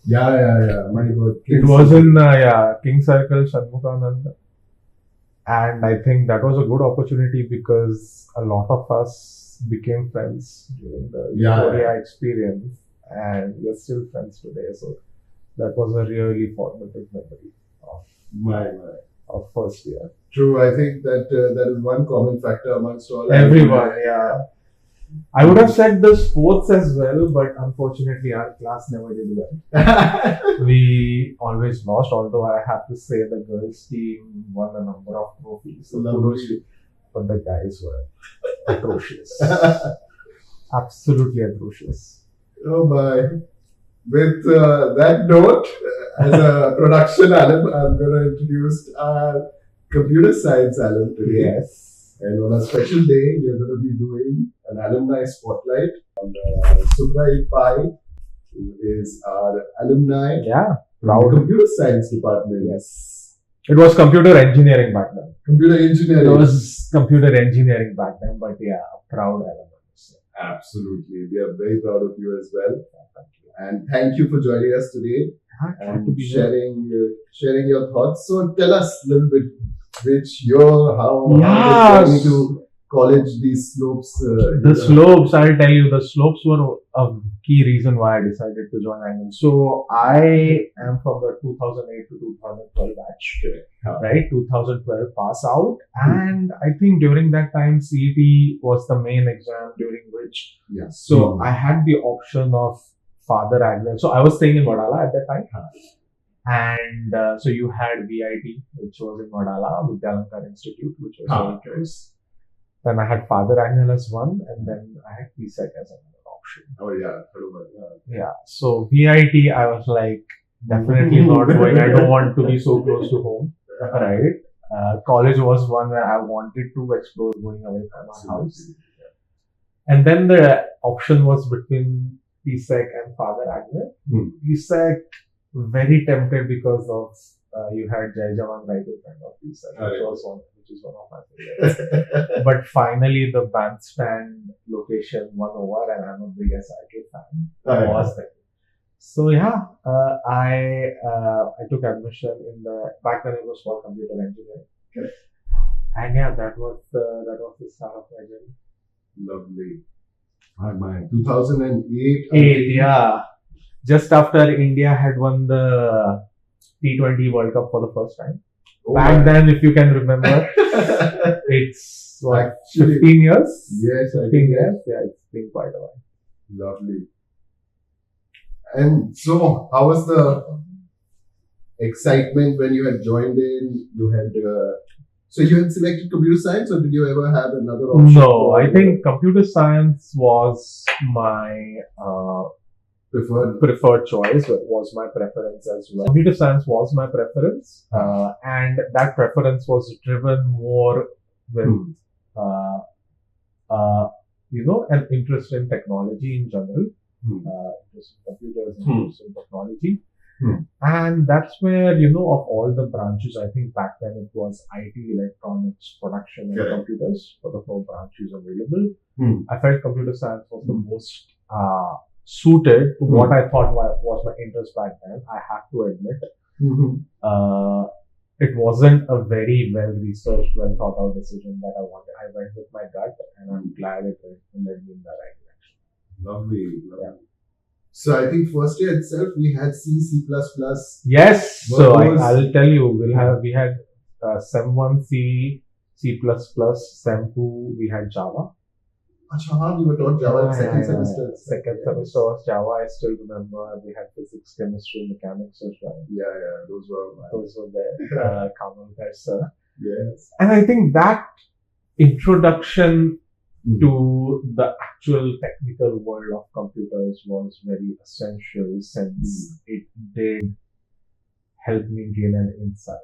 Yeah. My God. It was in King Circle, Shanmukhananda. And I think that was a good opportunity because a lot of us became friends during the Korea experience, and we're still friends today. So that was a really formative memory of My. of first year. True. I think that that is one common factor amongst all. Everyone, yeah. I would have said the sports as well, but unfortunately our class never did well. We always lost, although I have to say the girls team won a number of trophies. So but the guys were atrocious. Absolutely atrocious. Oh my. With that note, as a production alum, I'm going to introduce our computer science alum today. Yes. And on a special day, we're going to be doing an alumni spotlight on Subrai Pai, who is our alumni. Yeah. Proud computer science department. Yes. It was computer engineering back then. Computer engineering. It was computer engineering back then, but yeah, a proud alumni. Absolutely. We are very proud of you as well. Thank you. And thank you for joining us today and sharing your thoughts. So tell us a little bit which year, how did you to college, these slopes? Slopes, I'll tell you, the slopes were a key reason why I decided to join Angle. So I am from the 2008 to 2012 batch, right? 2012 pass out. And I think during that time, CET was the main exam during which, so I had the option of Father Agnes. So I was staying in Vadala at that time. And so you had VIT, which was in Vadala, Vidyalankar Institute, which was very close. Then I had Father Agnel as one, and then I had PSEC as another option. Oh yeah. Yeah. So VIT, I was like, definitely not going. I don't want to be so close to home, right? College was one where I wanted to explore going away from my house. And then the option was between PSEC and Father Agnel. PSEC, very tempted because of you had Jai Jawan right in front of PSEC, which is one of my favorites. But finally, the bandstand location won over, and I'm a big SIK fan. I was there. So yeah, I took admission in back then it was called computer engineering. And yeah, that was the start of my journey. Lovely. My 2008. Yeah. Just after India had won the T20 World Cup for the first time. Back then, if you can remember, it's what, 15 years? Yes, 15 years. Yeah, it's been quite a while. Lovely. And so, how was the excitement when you had joined in? You had selected computer science, or did you ever have another option? No, I think computer science was my preferred choice. It was my preference as well. Computer science was my preference, and that preference was driven more with an interest in technology in general, interest in computers, interest in technology. And that's where, of all the branches, I think back then it was IT, electronics, production, and computers for the 4 branches available. I felt computer science was the most suited to what I thought was my interest back then. I have to admit. It wasn't a very well-researched, well-thought-out decision that I wanted. I went with my gut, and I'm glad it led me in the right direction. Lovely. Yeah. So I think first year itself we had C++. Yes. So I'll tell you, we had Sem 1 C, C++, Sem 2 we had Java. We were taught Java second semester. Second semester was Java. I still remember we had physics, chemistry, mechanics as well. Yeah, those were there. Common sir. Yes. And I think that introduction to the actual technical world of computers was very essential, since it did help me gain an insight.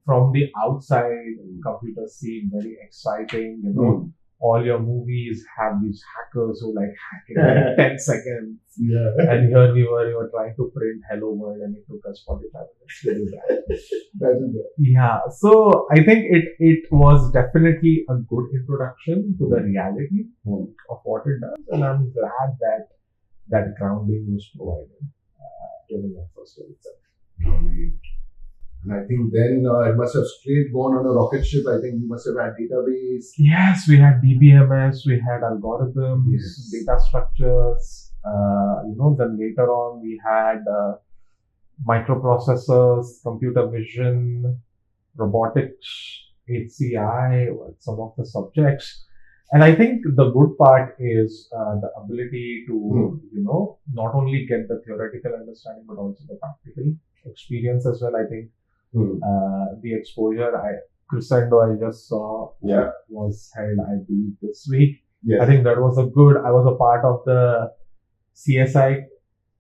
From the outside, computers seem very exciting. All your movies have these hackers who hack it in 10 seconds. Yeah. And here we were trying to print Hello World, and it took us 45 minutes to do that. Yeah. So I think it was definitely a good introduction to the reality of what it does. And I'm glad that grounding was provided I think then it must have straight gone on a rocket ship. I think you must have had database. Yes, we had DBMS, we had algorithms, Yes. data structures. Then later on we had microprocessors, computer vision, robotics, HCI, some of the subjects. And I think the good part is the ability to, not only get the theoretical understanding, but also the practical experience as well. I think the exposure Crescendo I just saw was held, I believe, this week. Yes. I think that was I was a part of the CSI.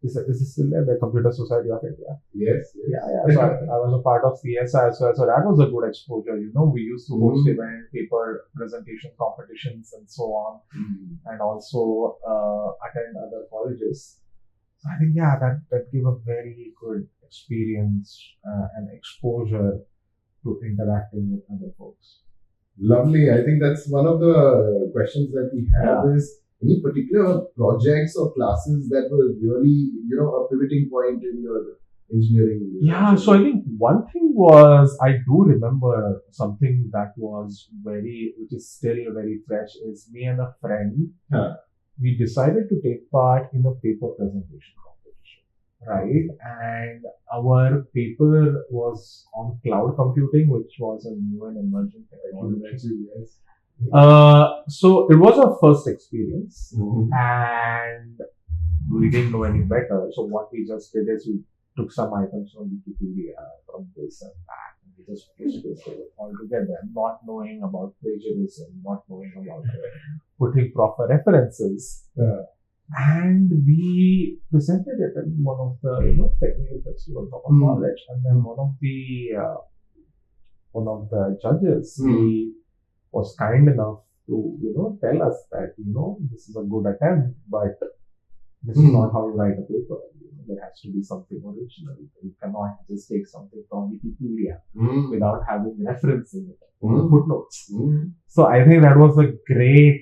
Is it still there? The Computer Society of India. Yes. Yeah. So I was a part of CSI as well. So that was a good exposure. We used to host event, paper presentation competitions and so on, and also attend other colleges. So I think that gave a very good experience and exposure to interacting with other folks. Lovely. I think that's one of the questions that we have is any particular projects or classes that were really, a pivoting point in your engineering? Yeah, so I think one thing was, I do remember something that was which is still very fresh, is me and a friend, we decided to take part in a paper presentation competition, right? And our paper was on cloud computing, which was a new and emerging technology. Yes. So it was our first experience, and we didn't know any better. So what we just did is we took some items from Wikipedia, from this and that, and we just pasted it all together, not knowing about plagiarism, not knowing about putting proper references. And we presented it in one of the technical festivals of our college, and then one of the judges, he was kind enough to tell us that this is a good attempt, but this is not how you write a paper. There has to be something original. You cannot just take something from Wikipedia without having reference in it, footnotes. So I think that was a great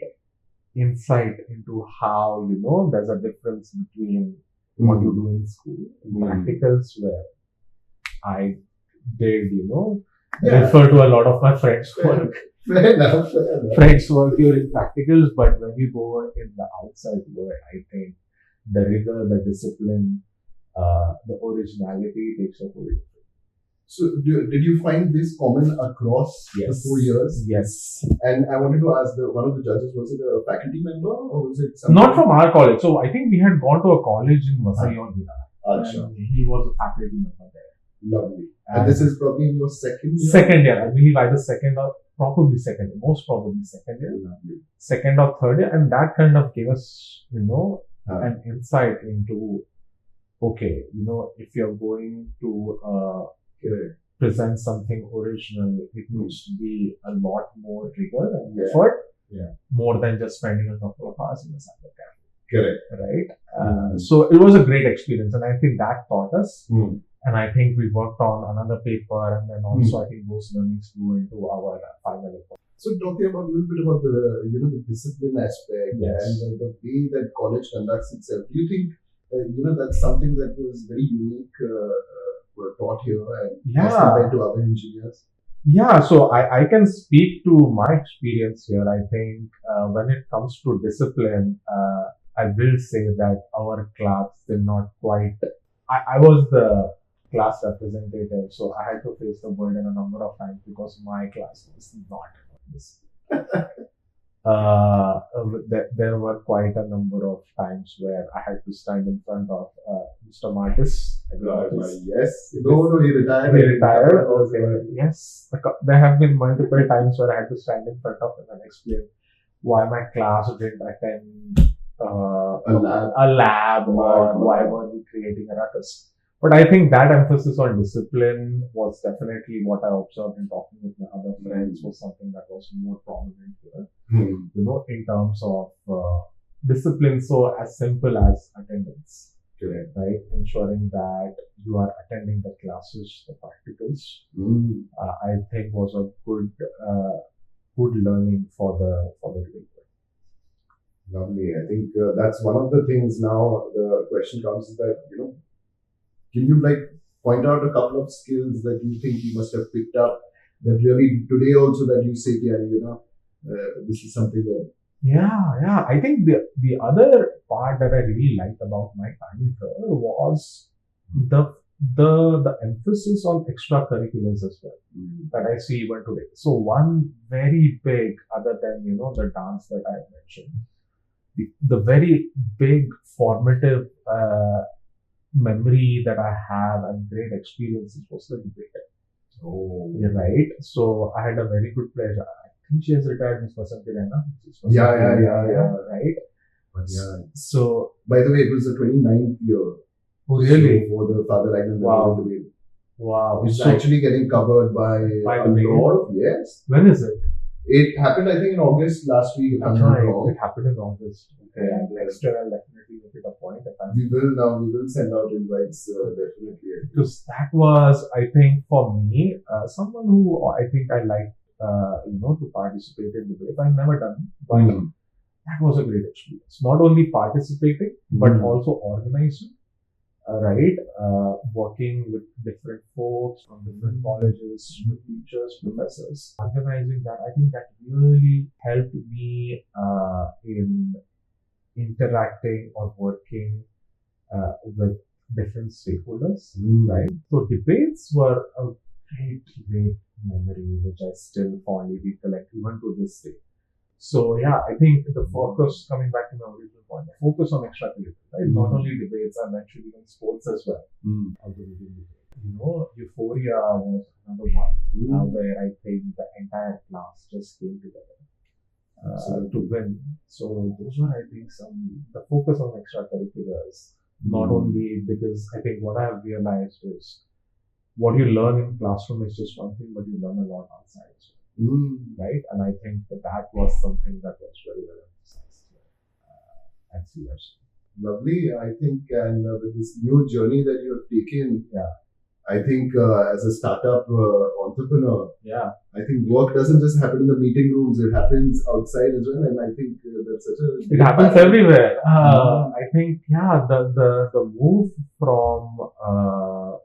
insight into how there's a difference between what you do in school and practicals, where I did refer to a lot of my friends' work. Fair enough. Friends work during practicals, but when you go in the outside world, I think the rigor, the discipline, the originality takes a whole different. So did you find this common across the 4 years? Yes. And I wanted to ask, one of the judges, was it a faculty member or was it something? Not from our college. So I think we had gone to a college in Vasai or Virar. And he was a faculty member there. Lovely. And this is probably in your second year? Second year. I believe either second or probably second year. Most probably second year. Lovely. Second or third year. And that kind of gave us, an insight into, okay, if you're going to present something original, it needs to be a lot more rigor and effort, more than just spending a couple of hours in a cyber cafe. Correct. Right? So it was a great experience, and I think that taught us. And I think we worked on another paper, and then also I think those learnings grew into our final report. So talking about a little bit about the the discipline aspect and the way that college conducts itself. Do you think that's something that was very unique were taught here and as compared to other engineers? Yeah, so I can speak to my experience here. I think when it comes to discipline, I will say that our class did not quite. I was the class representative, so I had to face the burden a number of times because my class was not disciplined. There were quite a number of times where I had to stand in front of Mr. Martis. Yes. No, he retired. He retired. Okay. Yes. There have been multiple times where I had to stand in front of him and explain why my class didn't attend a lab or why were we creating a ruckus. But I think that emphasis on discipline was definitely what I observed in talking with my other friends, was something that was more prominent here. In terms of discipline, so as simple as attendance, right? Ensuring that you are attending the classes, the practicals, I think was a good learning for the real world. Lovely. I think that's one of the things now. The question comes is that, can you point out a couple of skills that you think you must have picked up that really today also that you say, yeah, this is something that. Yeah. I think the other part that I really liked about my time here was the emphasis on extracurriculars as well that I see even today. So one very big, other than the dance that I mentioned, the very big formative memory that I have and great experiences was the debate. Oh, yeah, right. So I had a very good pleasure. I think she has retired, Miss Vasanti Rana. Yeah. Right. But yeah. So, by the way, it was the 29th year. Oh, really? So for the Father Agnes Wow. debate. Wow. It's actually getting covered by the law. Yes. When is it? It happened, I think, in August last week. If I'm not wrong. It happened in August. Okay. And next year I'll definitely make it a point. We will send out invites, definitely. Because that was, I think, for me, someone who I think I liked, to participate in debate. I've never done it, but that was a great experience. Not only participating, but also organizing. Right, working with different folks from different colleges, with teachers, professors, organizing that. I think that really helped me in interacting or working with different stakeholders. Right, so debates were a great memory, which I still fondly recollect even to this day. So yeah, I think the focus, coming back to my original point, the focus on extracurricular, right? Not only debates, I mentioned even sports as well. Euphoria was another one where I think the entire class just came together to win. So those were, I think, the focus on extracurriculars. Not only because I think what I have realized is what you learn in classroom is just one thing, but you learn a lot outside as well. Right, and I think that was something that was very well emphasized at CRCE. Lovely, I think, and with this new journey that you have taken, I think as a startup entrepreneur, I think work doesn't just happen in the meeting rooms; it happens outside as well, and I think that's such a. It happens everywhere. I think the move from a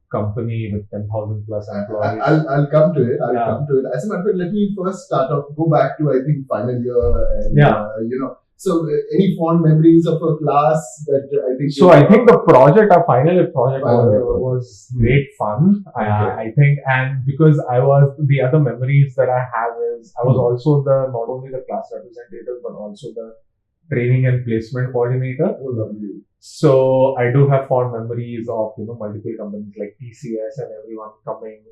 company with 10,000 plus employees. I'll come to it. Come to it. As a matter of fact, let me first start off. Go back to I think final year and So any fond memories of a class that I think. So I think the project, our final year project, was great fun. I think, and because the other memories that I have is I was also not only the class representative but also the training and placement coordinator. Oh, lovely. So I do have fond memories of multiple companies like TCS and everyone coming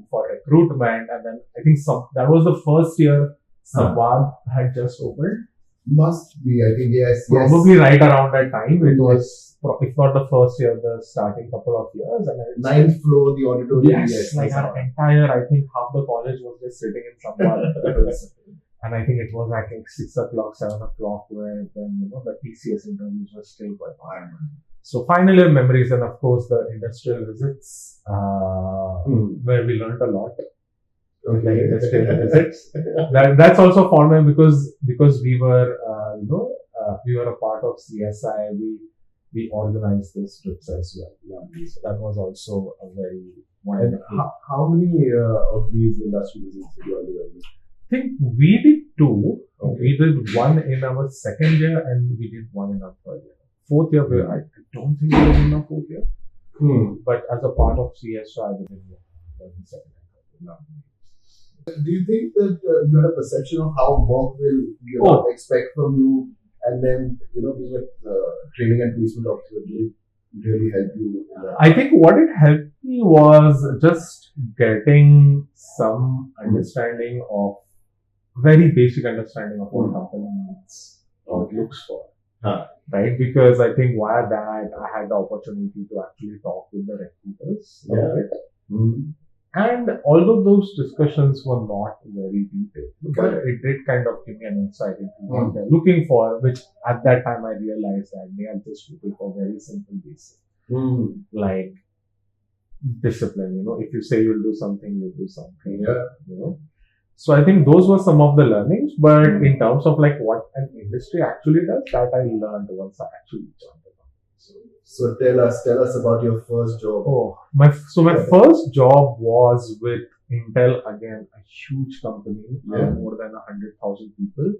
for recruitment, and then I think that was the first year Samvad had just opened. Must be, I think, yes. Probably right around that time. It was, if not the first year, the starting couple of years. And 9th floor, the auditorium. Yes, like our entire, I think half the college was just sitting in Samvad. And I think it was at like 6 o'clock, 7 o'clock, where then, the TCS interviews were still going on. So final year memories, and of course the industrial visits, where we learned a lot. Okay. Industrial visits. That's also fond memory because we were, we were a part of CSI. We organized these trips as well. So that was also a very wonderful. And how many of these industrial visits did you undergo? I think we did 2. Okay. We did one in our second year and we did one in our third year. Fourth year, I don't think it was in our fourth year. But as a part of CSI, we did one in second and third year. Do you think that you had a perception of how work will expect from you, and then being a training and placement officer really help you? I think what it helped me was just getting some understanding of very basic understanding of what a company needs or looks for. Right? Because I think via that I had the opportunity to actually talk with the recruiters. And although those discussions were not very detailed, but it did kind of give me an insight into what they're looking for, which at that time I realized that they are just looking for very simple basic. Like discipline, if you say you'll do something, you'll do something. So I think those were some of the learnings, but in terms of like what an industry actually does, that I learned once I actually joined the company. So tell us about your first job. My first job was with Intel, again a huge company, more than 100,000 people,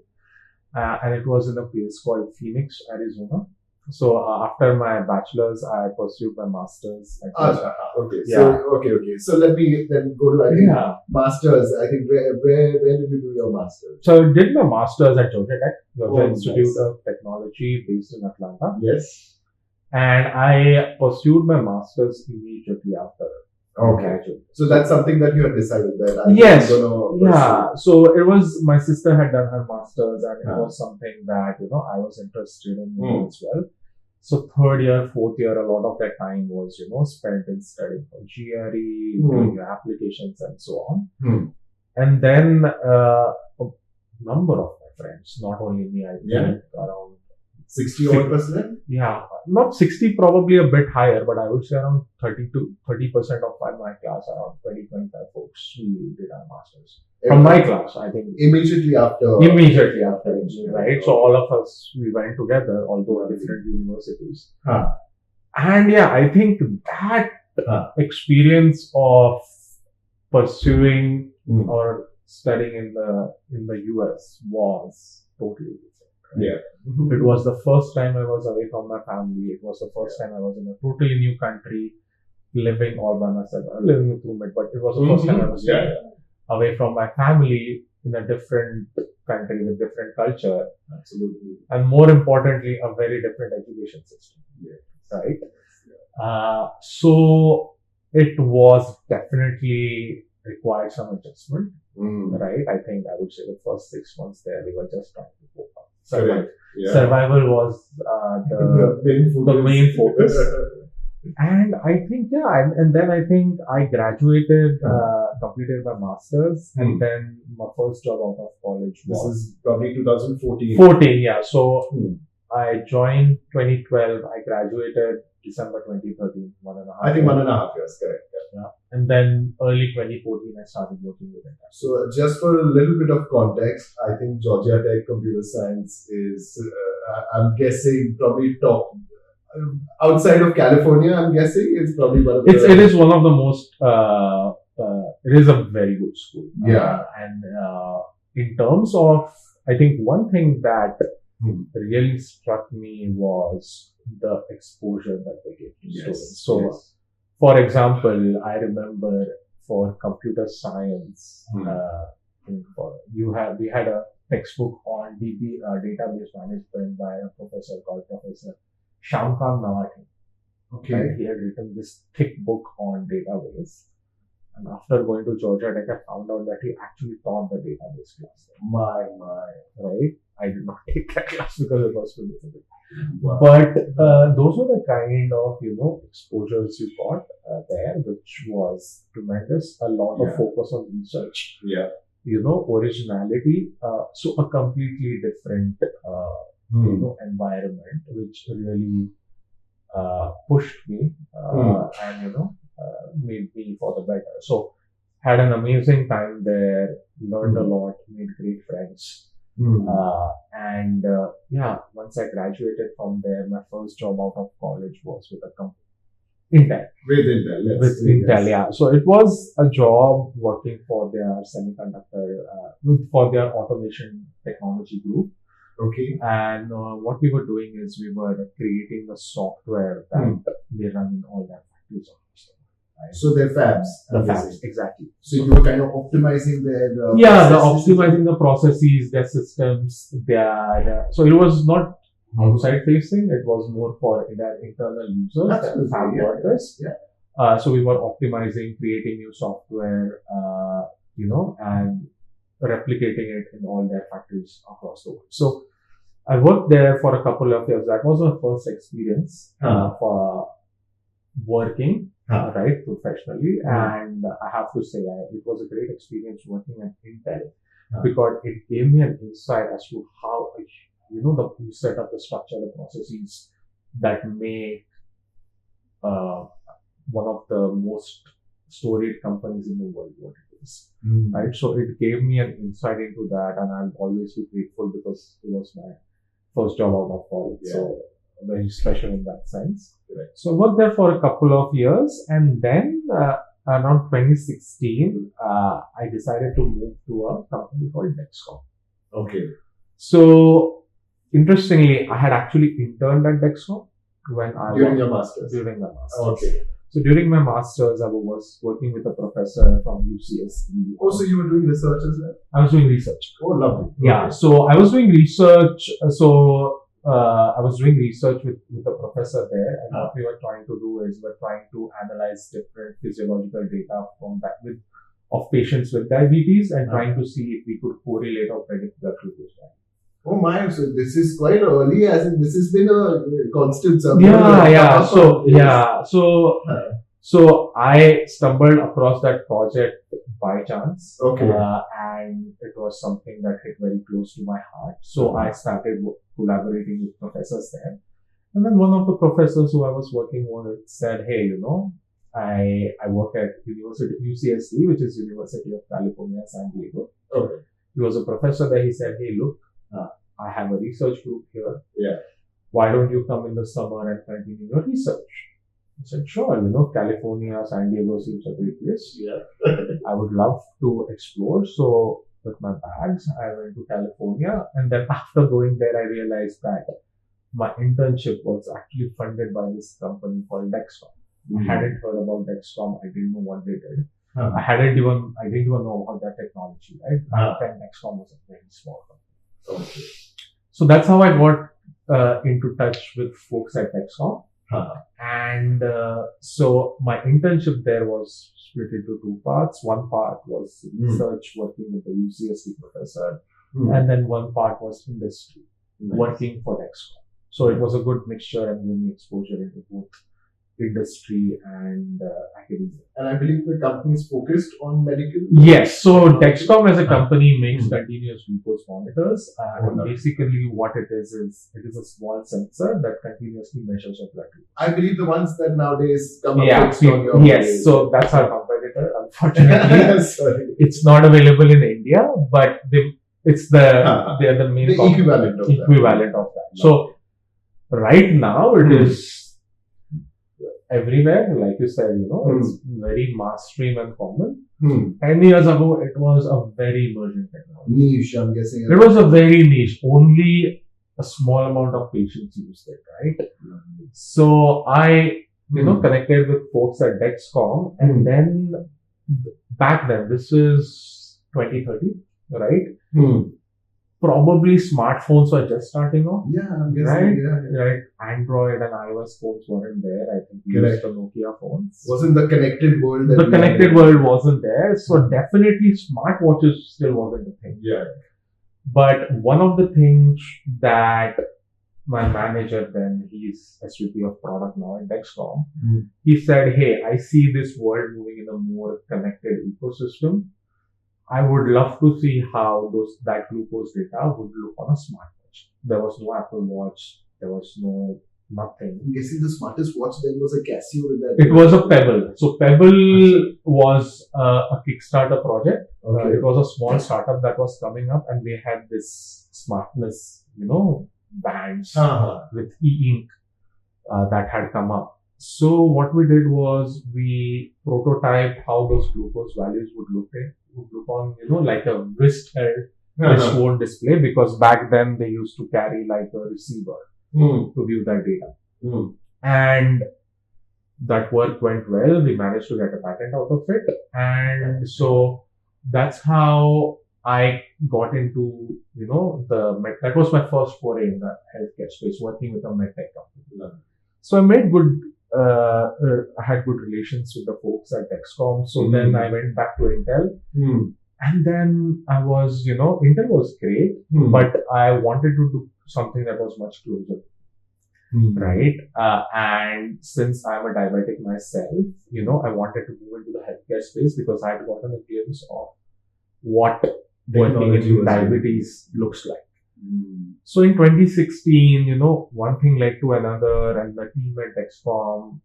and it was in a place called Phoenix, Arizona. So after my bachelor's, I pursued my master's. Okay. So let me then go to masters. I think where did you do your master's? So I did my master's at Georgia Tech, Georgia Institute of Technology, based in Atlanta. Yes. And I pursued my master's immediately after. Okay. So that's something that you had decided that I'm going to So it was, my sister had done her master's, and it was something that, I was interested in as well. So third year, fourth year, a lot of that time was, spent in studying for GRE, doing applications and so on. And then a number of my friends, not only me, I think around 60% Yeah, not 60, probably a bit higher, but I would say around 30% of my class, around 20-25 folks, we did our masters. From my class, I think. Immediately after, right? So all of us, we went together, although at different universities. And I think that experience of pursuing or studying in the US was totally different. Right? It was the first time I was away from my family. It was the first time I was in a totally new country, living all by myself. Living with roommate, but it was the first time I was away from my family in a different country with different culture. Absolutely. And more importantly, a very different education system. Right? So it was definitely required some adjustment. Right? I think I would say the first 6 months there, we were just trying to cope up. Survival was the main focus. And I think, and then I think I graduated, completed my master's, and then my first job out of college was. This is probably 2014. So I joined 2012, I graduated December 2013, 1.5 I think 1.5 years, correct. And then early 2014, I started working with it. So just for a little bit of context, I think Georgia Tech Computer Science is, I'm guessing, probably top. Outside of California, I'm guessing it's probably one of the. It is one of the most. It is a very good school. And in terms of, I think one thing that really struck me was the exposure that they gave to students. So, for example, I remember for computer science, we had a textbook on database management by a professor called Professor Shamkam Nawati. Right? He had written this thick book on database. And after going to Georgia Tech, I found out that he actually taught the database class. Right? I did not take that class because it was too difficult. But those were the kind of, exposures you got there, which was tremendous. A lot of focus on research. Originality. So a completely different environment, which really pushed me and made me for the better. So had an amazing time there, learned a lot, made great friends. Once I graduated from there, my first job out of college was with a company, Intel. With Intel. So it was a job working for their semiconductor, for their automation technology group. And what we were doing is we were creating the software that they run in all their factories. Right? So their fabs. The fabs, exactly. So you were kind of optimizing their optimizing the processes, their systems, so it was not outside facing, it was more for their internal users, fab workers. So we were optimizing, creating new software, and replicating it in all their factories across the world. So I worked there for a couple of years. That was my first experience for working professionally, and I have to say it was a great experience working at Intel because it gave me an insight as to how you set up the structure, the processes that make one of the most storied companies in the world what it is. Right? So it gave me an insight into that, and I'll always be grateful because it was my first job out of college. So very special in that sense. Right. So I worked there for a couple of years, and then around 2016, I decided to move to a company called Dexcom. Okay. So interestingly, I had actually interned at Dexcom when I During your masters. during my masters. Okay. So during my masters, I was working with a professor from UCSD. Oh, so you were doing research as well? I was doing research. Oh, lovely. Yeah. Okay. So I was doing research. I was doing research with a professor there, and what we were trying to do is we're trying to analyze different physiological data from that of patients with diabetes and trying to see if we could correlate or predict blood glucose value. Oh my, so this is quite early, as in this has been a constant circle. So I stumbled across that project by chance. Okay. And it was something that hit very close to my heart. So I started collaborating with professors there. And then one of the professors who I was working with said, hey, I work at UCSD, which is University of California, San Diego. Okay. He was a professor there. He said, hey, look, I have a research group here. Yeah. Why don't you come in the summer and continue your research? I said, sure, California, San Diego seems a great place. Yeah. I would love to explore. So with my bags, I went to California. And then after going there, I realized that my internship was actually funded by this company called Dexcom. I hadn't heard about Dexcom. I didn't know what they did. I didn't even know about that technology, right? Back then, Dexcom was a very small company. Okay. So that's how I got into touch with folks at Dexcom. And so my internship there was split into two parts. One part was research, working with the UCSD professor, and then one part was industry, working for Dexcom. So it was a good mixture and gave me exposure into both industry and academia. And I believe the company is focused on medical? Yes. So Dexcom as a company makes continuous glucose monitors. And basically what it is a small sensor that continuously measures your blood glucose. I believe the ones that nowadays come up fixed on your Yes. So that's our competitor. Unfortunately, it's not available in India, but they're the main the equivalent of that. So right now it is everywhere, like you said, it's very mainstream and common. 10 years ago, it was a very emerging technology. Niche, I'm guessing. It was a very niche. Only a small amount of patients used it, right? So I, connected with folks at Dexcom, and then back then, this is 2013, right? Probably smartphones were just starting off. Yeah, I'm guessing. Right. Android and iOS phones weren't there. I think we used the Nokia phones. Wasn't the connected world The connected world wasn't there. So definitely smartwatches still wasn't a thing. Yeah. But one of the things that my manager then, he's SVP of product now at Dexcom, he said, hey, I see this world moving in a more connected ecosystem. I would love to see how that glucose data would look on a smartwatch. There was no Apple Watch. There was no nothing. I'm guessing the smartest watch then was a Casio with that. It was a Pebble. So Pebble was a Kickstarter project. Okay. It was a small startup that was coming up, and we had this smartness, bands with e-ink that had come up. So what we did was we prototyped how those glucose values would look on, like a wrist-worn display, because back then they used to carry like a receiver to view that data. And that work went well. We managed to get a patent out of it. And so that's how I got into, that was my first foray in the healthcare space, working with a medtech company. So I made I had good relations with the folks at Dexcom. So then I went back to Intel. And then I was, Intel was great, but I wanted to do something that was much closer. Right? And since I'm a diabetic myself, I wanted to move into the healthcare space because I had gotten a glimpse of what working in diabetes looks like. So in 2016, one thing led to another, and the team at Dexcom,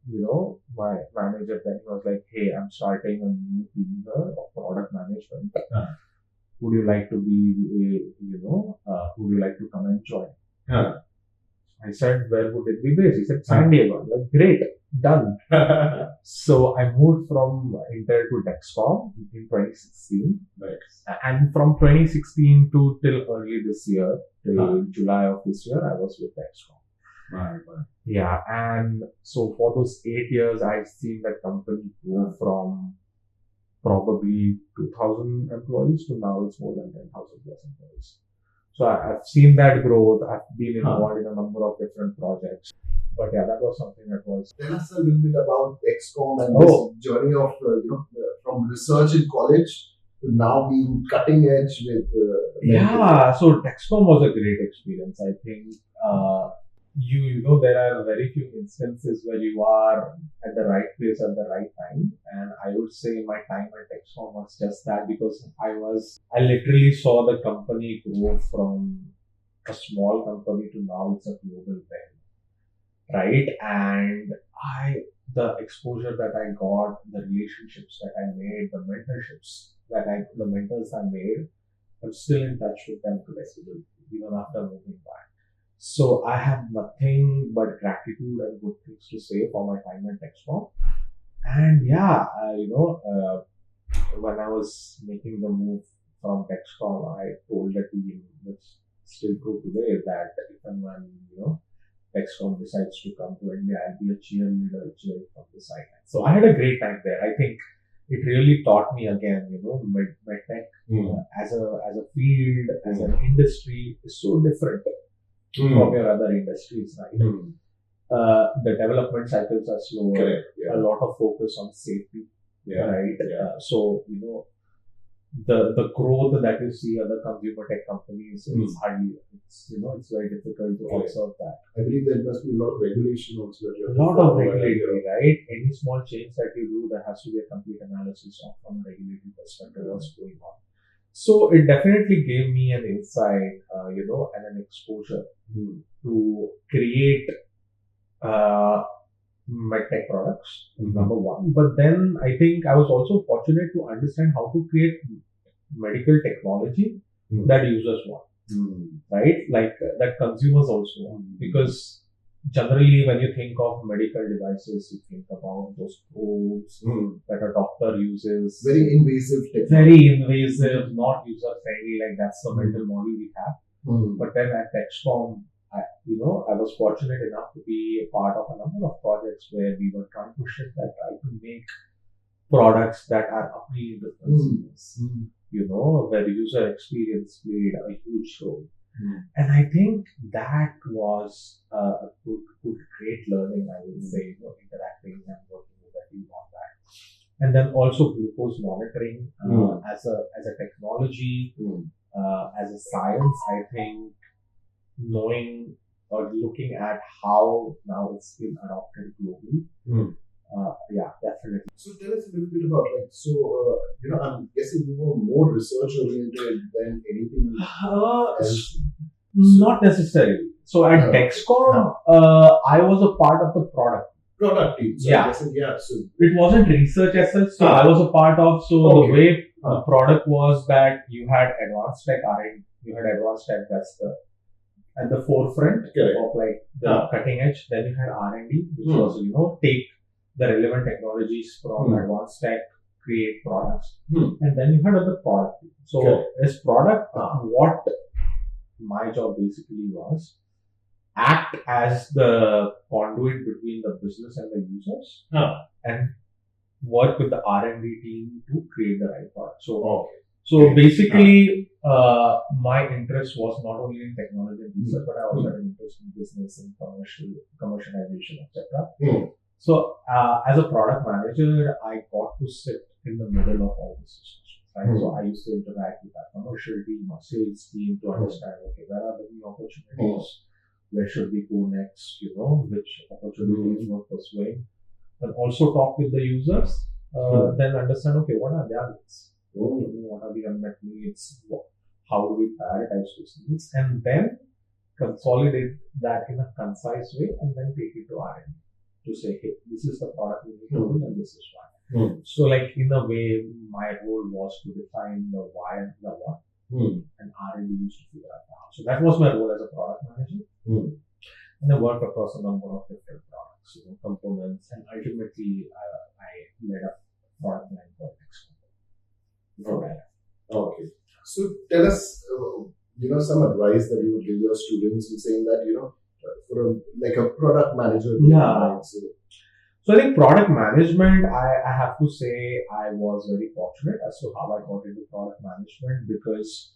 my manager then was like, hey, I'm starting a new team here of product management. Would you like to be, would you like to come and join? I said, where would it be based? He said, San Diego. I'm like, great, done. So I moved from Intel to Dexcom in 2016. Nice. And from 2016 to till early this year, till July of this year, I was with Dexcom. Right. Yeah, and so for those 8 years, I've seen that company grow from probably 2,000 employees to now it's more than 10,000 plus employees. So I've seen that growth. I've been involved in a number of different projects. But yeah, that was something that was. Tell us a little bit about Dexcom and this journey of from research in college to now being cutting edge with. So Dexcom was a great experience. I think there are very few instances where you are at the right place at the right time, and I would say my time at Dexcom was just that, because I literally saw the company grow from a small company to now it's a global brand, right? And the exposure that I got, the relationships that I made, the mentors I made, I'm still in touch with them today, even after moving back. So I have nothing but gratitude and good things to say for my time at Dexcom. And when I was making the move from Dexcom, I told the team, which still true today, that even when Dexcom decides to come to India, I'll be a cheerleader cheering from the sideline. So I had a great time there. I think it really taught me again, medtech as a field, as an industry is so different from your other industries, right? The development cycles are slower. A lot of focus on safety, right? So the growth that you see other consumer tech companies is hardly. It's very difficult to observe that. I believe there must be a lot of regulation also. A lot of regulatory, right? Any small change that you do, there has to be a complete analysis from a regulatory perspective what's going on. So it definitely gave me an insight, and an exposure to create medtech products, number one. But then I think I was also fortunate to understand how to create medical technology that users want, right? Like that consumers also want. Because generally, when you think of medical devices, you think about those probes that a doctor uses. Very invasive technology. Very invasive, not user-friendly, like that's the mental model we have. But then at Dexcom, I was fortunate enough to be a part of a number of projects where we were trying to shift that, try to make products that are appealing to consumers, where user experience played a huge role. And I think that was a great learning, I would say, interacting and working with the team on that. And then also glucose monitoring as a technology, as a science, I think knowing or looking at how now it's been adopted globally. Definitely. So tell us a little bit about I'm guessing you were more research oriented than anything else. Not necessarily. So at Dexcom, I was a part of the product team. So So it wasn't research as such. So I was a part of. The way the product was that you had advanced tech R&D. You had advanced tech that's at the forefront of like the cutting edge. Then you had R&D, which was take the relevant technologies from advanced tech, create products, and then you had other product. So as product, what my job basically was act as the conduit between the business and the users, and work with the R&D team to create the right product. So basically, my interest was not only in technology and research, but I also had an interest in business and commercialization, etc. So as a product manager, I got to sit in the middle of all these discussions. Right? So I used to interact with our commercial team, our sales team to understand, where are the new opportunities? Where should we go next? Which opportunities we're pursuing? And also talk with the users, then understand, what are their needs? What are the unmet needs? How do we prioritize those needs? And then consolidate that in a concise way and then take it to R&D to say, hey, this is the product we need to build and this is why. So like in a way, my role was to define the why and the what, and R&D used to figure out the how. So that was my role as a product manager. and I worked across a number of different products, components, and ultimately I led a product line for next company. Okay. So tell us, some advice that you would give your students in saying that, for a product manager. Yeah. So I think product management, I have to say I was very fortunate as to how I got into product management, because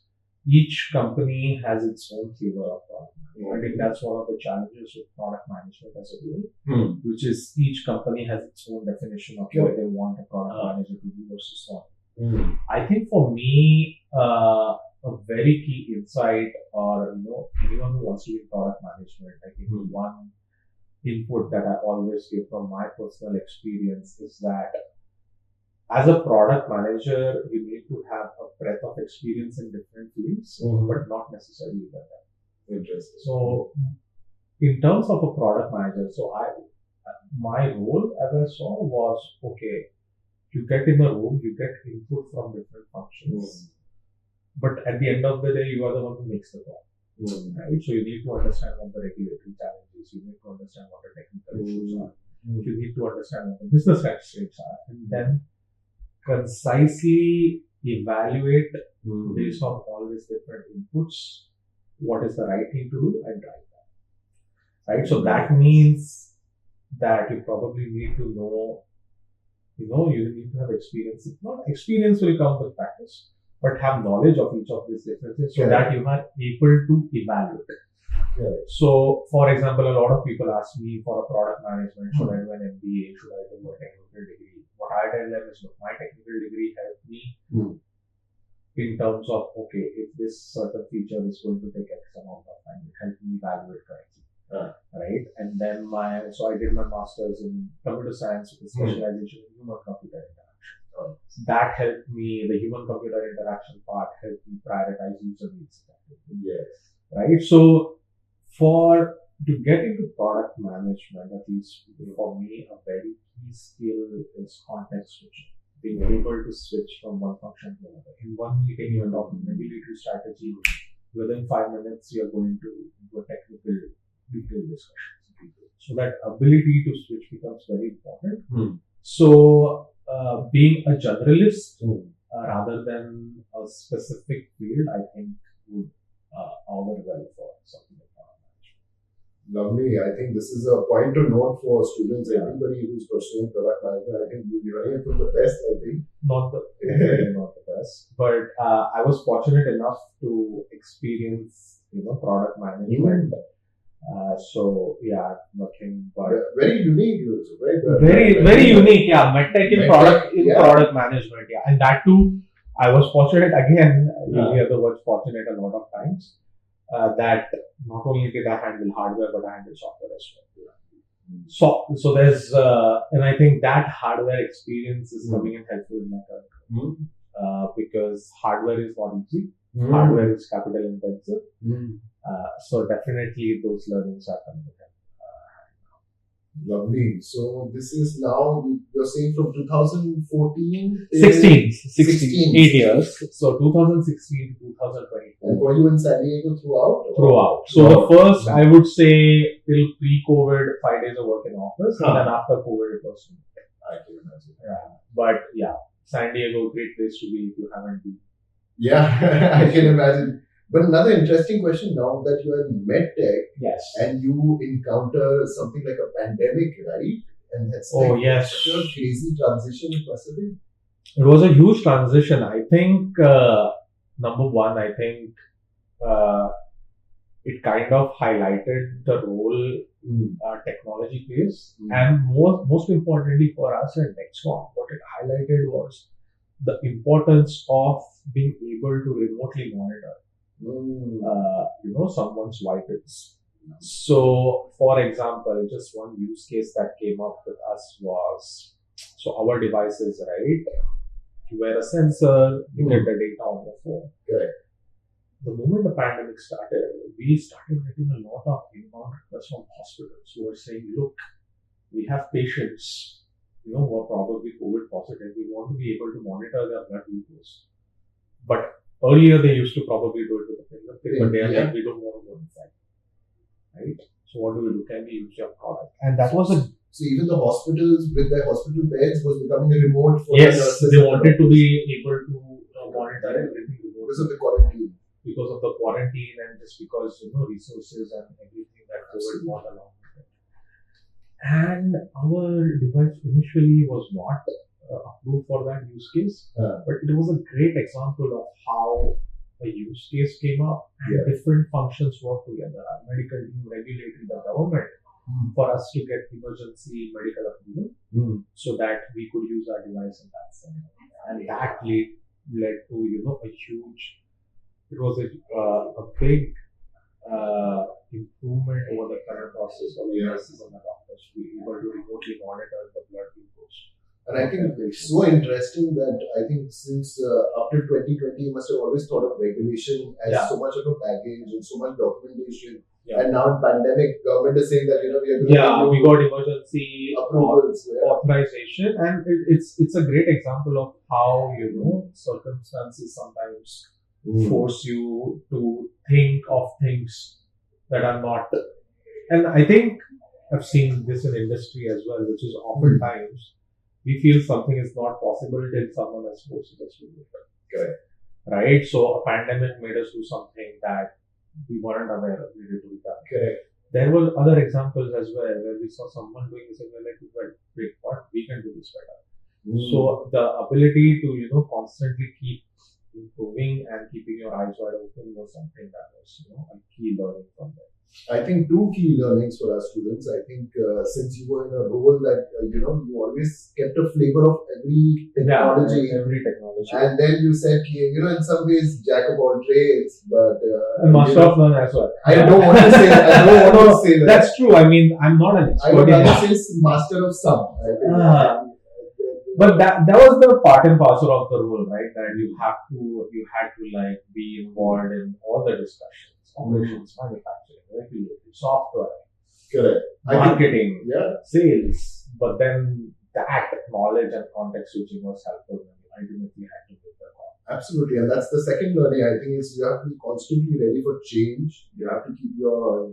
each company has its own flavor of product management. I think that's one of the challenges with product management as a whole, which is each company has its own definition of what they want a product manager to do versus not. I think for me, a very key insight, or anyone who wants to do product management, I think one input that I always give from my personal experience is that as a product manager, you need to have a breadth of experience in different fields, but not necessarily that. Interesting. So, in terms of a product manager, my role, as I saw, was okay. You get in the room, you get input from different functions, but at the end of the day, you are the one who makes the call. Right? So you need to understand what the regulatory challenges, you need to understand what the technical issues are, you need to understand what the business constraints are, and then concisely evaluate based on all these different inputs what is the right thing to do and drive that. Right? So that means that you probably need to know, you need to have experience. Not experience will come with practice, but have knowledge of each of these differences so that you are able to evaluate. So, for example, a lot of people ask me for a product management, should I do an MBA, should I do a technical degree? What I tell them is, look, my technical degree helped me in terms of, okay, if this certain feature is going to take X amount of time, it helped me evaluate correctly. Right? And then I did my master's in computer science with a specialization in human-computer interaction. That helped me, the human-computer interaction part helped me prioritize user needs. Yes. Right? So, to get into product management, at least for me, a very key skill is context switching. Being able to switch from one function to another. In one meeting, you're talking regulatory strategy. Within 5 minutes, you're going to do a technical detailed discussions. So that ability to switch becomes very important. So, being a generalist rather than a specific field, I think would augur well for something like product management. Lovely. I think this is a point to note for students. Everybody who's pursuing product management, I think you're running it from the best. I think not the best, but I was fortunate enough to experience product management. Nothing but very unique, right? Very unique, medtech in product management, and that too, I was fortunate again. You hear the word fortunate a lot of times. That not only did I handle hardware, but I handled software as well. So there's, and I think that hardware experience is coming in helpful in my career because hardware is not easy. Hardware is capital intensive. So definitely those learnings are coming in. Lovely. So this is now, you're saying from 2014? 16, 8 years. So 2016 to 2020. And were you in San Diego throughout? Throughout. So the first, I would say, till pre-COVID, 5 days of work in office. And then after COVID, it was I can imagine. But San Diego, great place to be if you haven't been. Yeah, I can imagine. But another interesting question now that you are in medtech, yes, and you encounter something like a pandemic, right? And that's such a crazy transition it must have been. It was a huge transition. I think number one, it kind of highlighted the role technology plays, and most importantly for us at Nextcom, what it highlighted was the importance of being able to remotely monitor someone's vitals. So, for example, just one use case that came up with us was, so our devices, right? You wear a sensor, you get the data on your phone. Correct. The moment the pandemic started, we started getting a lot of inbound requests from hospitals who were saying, look, we have patients, who are probably COVID positive. We want to be able to monitor their blood glucose. But earlier, they used to probably do it with a fingerprint, but they are like, we don't want to go inside. Right? So what do we do? Can we use your product? And that was a So even the hospitals with their hospital beds was becoming a remote for yes, the nurses. they wanted to be able to monitor everything Because of the quarantine. because of the quarantine and just because resources and everything that COVID brought along with it. And our device initially was not approved for that use case, but it was a great example of how a use case came up and different functions work together. Our medical team regulated the government for us to get emergency medical approval so that we could use our device in that scenario. And that led to a huge. It was a big improvement over the current process of nurses and the doctors to be able to remotely monitor the blood glucose. And I think it's so interesting that I think since up to 2020, you must have always thought of regulation as so much of a package and so much documentation. And now in pandemic, government is saying that we are going we got emergency approvals, authorization, and it's a great example of how circumstances sometimes force you to think of things that are not. And I think I've seen this in industry as well, which is oftentimes we feel something is not possible till someone has forced us to do it. Correct. Right? So a pandemic made us do something that we weren't aware of needed to be done. Correct. There were other examples as well where we saw someone doing this and we're like, wait, what? We can do this better. So the ability to, constantly keep improving and keeping your eyes wide open was something that was, a key learning from there. I think two key learnings for our students. I think since you were in a role that, you always kept a flavor of every technology. And then you said, in some ways, jack of all trades, but... master of none as well. I don't want to say that. That's true. I mean, I'm not an expert. I would rather say master of some. But that was the part and parcel of the role, right? That you had to like be involved in all the discussions, operations, manufacturing, regulatory, software, correct, marketing, sales. But then that knowledge and context switching was helpful when you ultimately had to make the call. Absolutely, and that's the second learning. I think is you have to be constantly ready for change. You have to keep your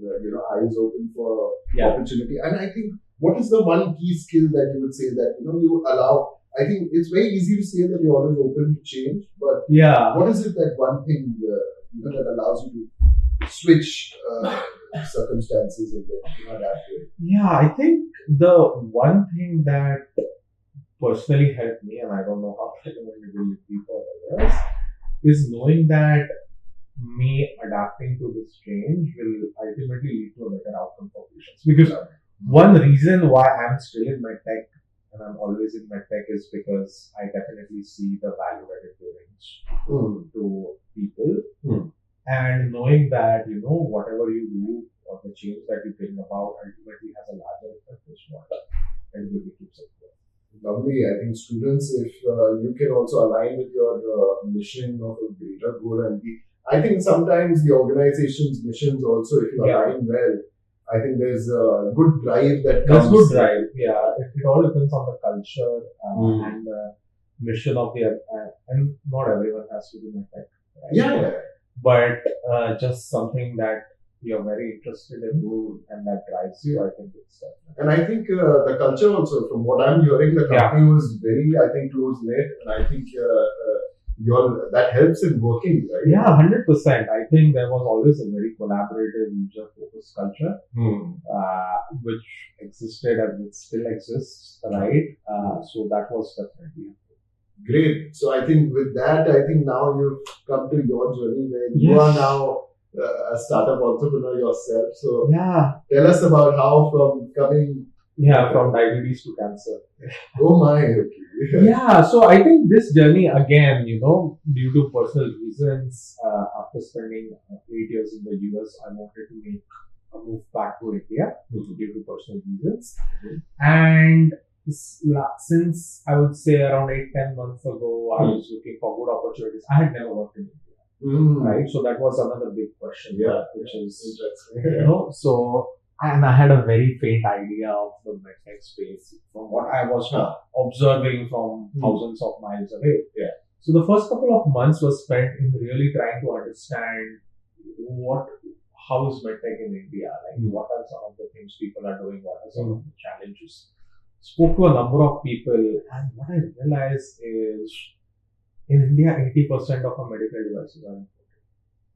eyes open for opportunity. And I think what is the one key skill that you would say that you allow? I think it's very easy to say that you're always open to change, but what is it that one thing that allows you to switch circumstances and then adapt to it? Yeah, I think the one thing that personally helped me, and I don't know how it will be for others, is knowing that me adapting to this change will ultimately lead to a better outcome for patients. Because one reason why I'm still in medtech and I'm always in medtech is because I definitely see the value that it brings to people. And knowing that, whatever you do or the change that you bring about ultimately has a larger effect is what ultimately keeps it going. Lovely. I think students, if you can also align with your mission of a greater goal, and I think sometimes the organization's missions also, if you align well, I think there's a good drive that comes. There's good drive, It all depends on the culture and the mission of the, and not everyone has to do medtech. Right? But just something that you're very interested in and that drives you, I think it's and I think the culture also, from what I'm hearing, the company was very, I think, close-knit, and I think that helps in working, right? Yeah, 100%. I think there was always a very collaborative, user-focused culture, which existed and it still exists, right? So that was definitely great. So I think with that, now you've come to your journey where you are now a startup entrepreneur yourself. So tell us about how from coming from diabetes to cancer. Oh my. Okay. So I think this journey again, due to personal reasons, after spending 8 years in the US, I wanted to make a move back to India due to personal reasons. And since I would say around 8-10 months ago, I was looking for good opportunities. I had never worked in India, right? So that was another big question, which is interesting. So, and I had a very faint idea of the medtech space from what I was observing from thousands of miles away. So the first couple of months was spent in really trying to understand how is medtech in India? Like, what are some of the things people are doing? What are some of the challenges? Spoke to a number of people, and what I realized is in India, 80% of our medical devices are imported.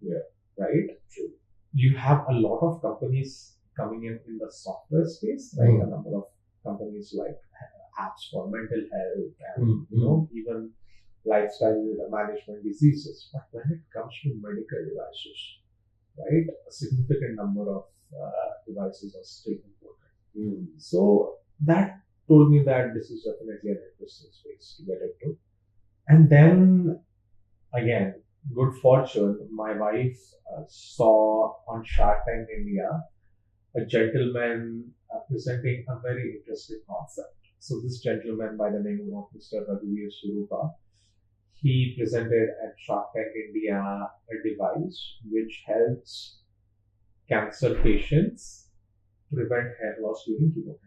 Yeah. Right? True. You have a lot of companies coming in the software space, right? A number of companies like apps for mental health and even lifestyle management diseases. But when it comes to medical devices, right, a significant number of devices are still imported. So that told me that this is definitely an interesting space to get into. And then again, good fortune, my wife saw on Shark Tank India a gentleman presenting a very interesting concept. So this gentleman by the name of Mr. Raghuveer Surupa, he presented at Shark Tank India a device which helps cancer patients prevent hair loss during chemotherapy.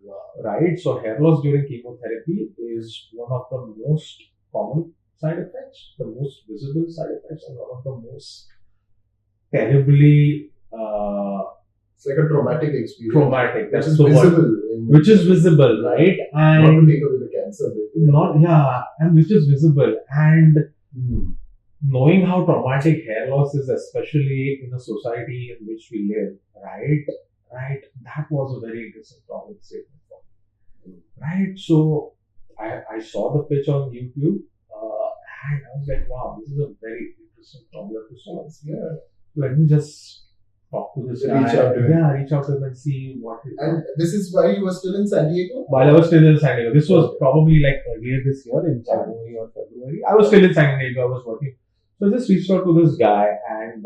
Wow. Right? So hair loss during chemotherapy is one of the most common side effects, the most visible side effects, and one of the most terribly it's like a traumatic experience. Traumatic. Which is visible. Which is visible, right? And not to take away the cancer. And which is visible. And knowing how traumatic hair loss is, especially in a society in which we live, right, that was a very interesting problem statement for me. Right? So I saw the pitch on YouTube, and I was like, wow, this is a very interesting problem to solve. Yeah. Let me just talk to this guy. Reach out to him and see what he And this is why you were still in San Diego? While I was still in San Diego. This was probably like earlier this year in January or February. I was still in San Diego. I was working. So I just reached out to this guy and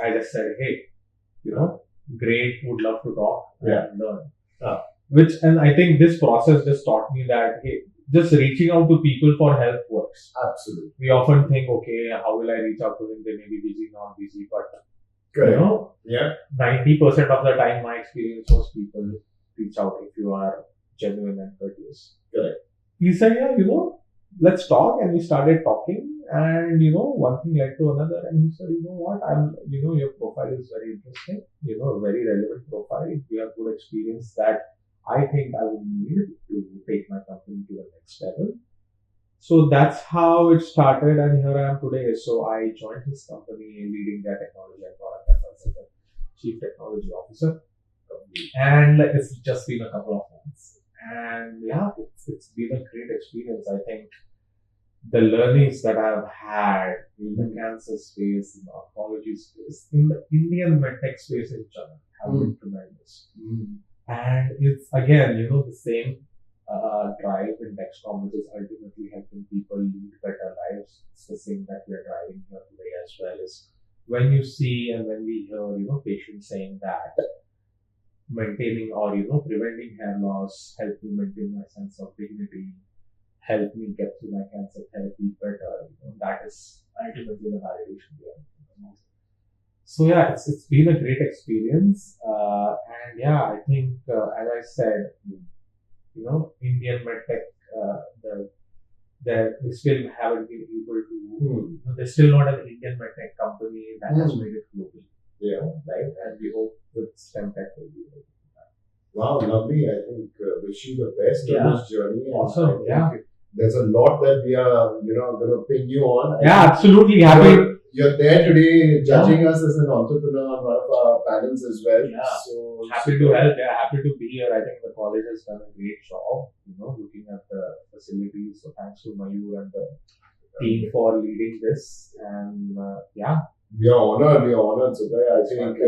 I just said, hey, great, would love to talk and learn. And I think this process just taught me that, hey, just reaching out to people for help works. Absolutely. We often think, okay, how will I reach out to them? They may be busy, not busy, but correct. 90% of the time, my experience was people reach out if you are genuine and courteous. Correct. He said, let's talk, and we started talking, and one thing led to another, and he said, you know what, your profile is very interesting, a very relevant profile. You have good experience that I think I would need to take my company to the next level. So that's how it started, and here I am today. So I joined this company leading their technology and product efforts as the Chief Technology Officer. And it's just been a couple of months. And it's been a great experience. I think the learnings that I've had in the cancer space, in the oncology space, in the Indian medtech space in general have been tremendous. And it's again, the same drive in Dexcom, which is ultimately helping people lead better lives. It's the same that we are driving here today as well. Is when you see and when we hear, patients saying that maintaining or preventing hair loss help me maintain my sense of dignity, help me get through my cancer therapy better. That is ultimately the validation there. So it's been a great experience, and I think as I said, Indian medtech, they still haven't been able to. There's still not an Indian medtech company that has made it globally. Right, and we hope that Stemtech will be able to do that. Wow, lovely! I think wish you the best on this journey. Awesome. There's a lot that we are, going to ping you on. Absolutely happy. You're there today judging us as an entrepreneur on one of our panels as well. So happy to help. Happy to be here. I think the college has done a great job, looking at the facilities. So thanks to Mayur and the team for leading this. And we are honored, Subrai. I think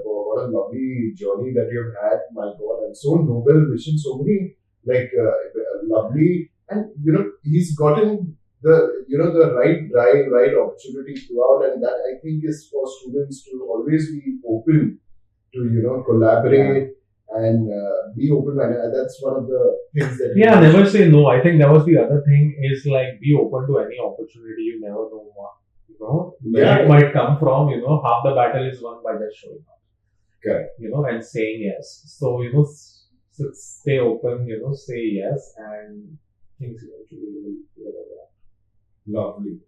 what a lovely journey that you've had, my God, and so noble mission, so many lovely, and he's gotten the right drive, right opportunity throughout, and that I think is for students to always be open to collaborate and be open minded. That's one of the things that never say no. I think that was the other thing is like be open to any opportunity. You never know where it might come from. Half the battle is won by just showing up. Okay. And saying yes. So stay open. Say yes, and things eventually will. Lovely.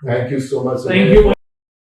Thank you so much. Thank you.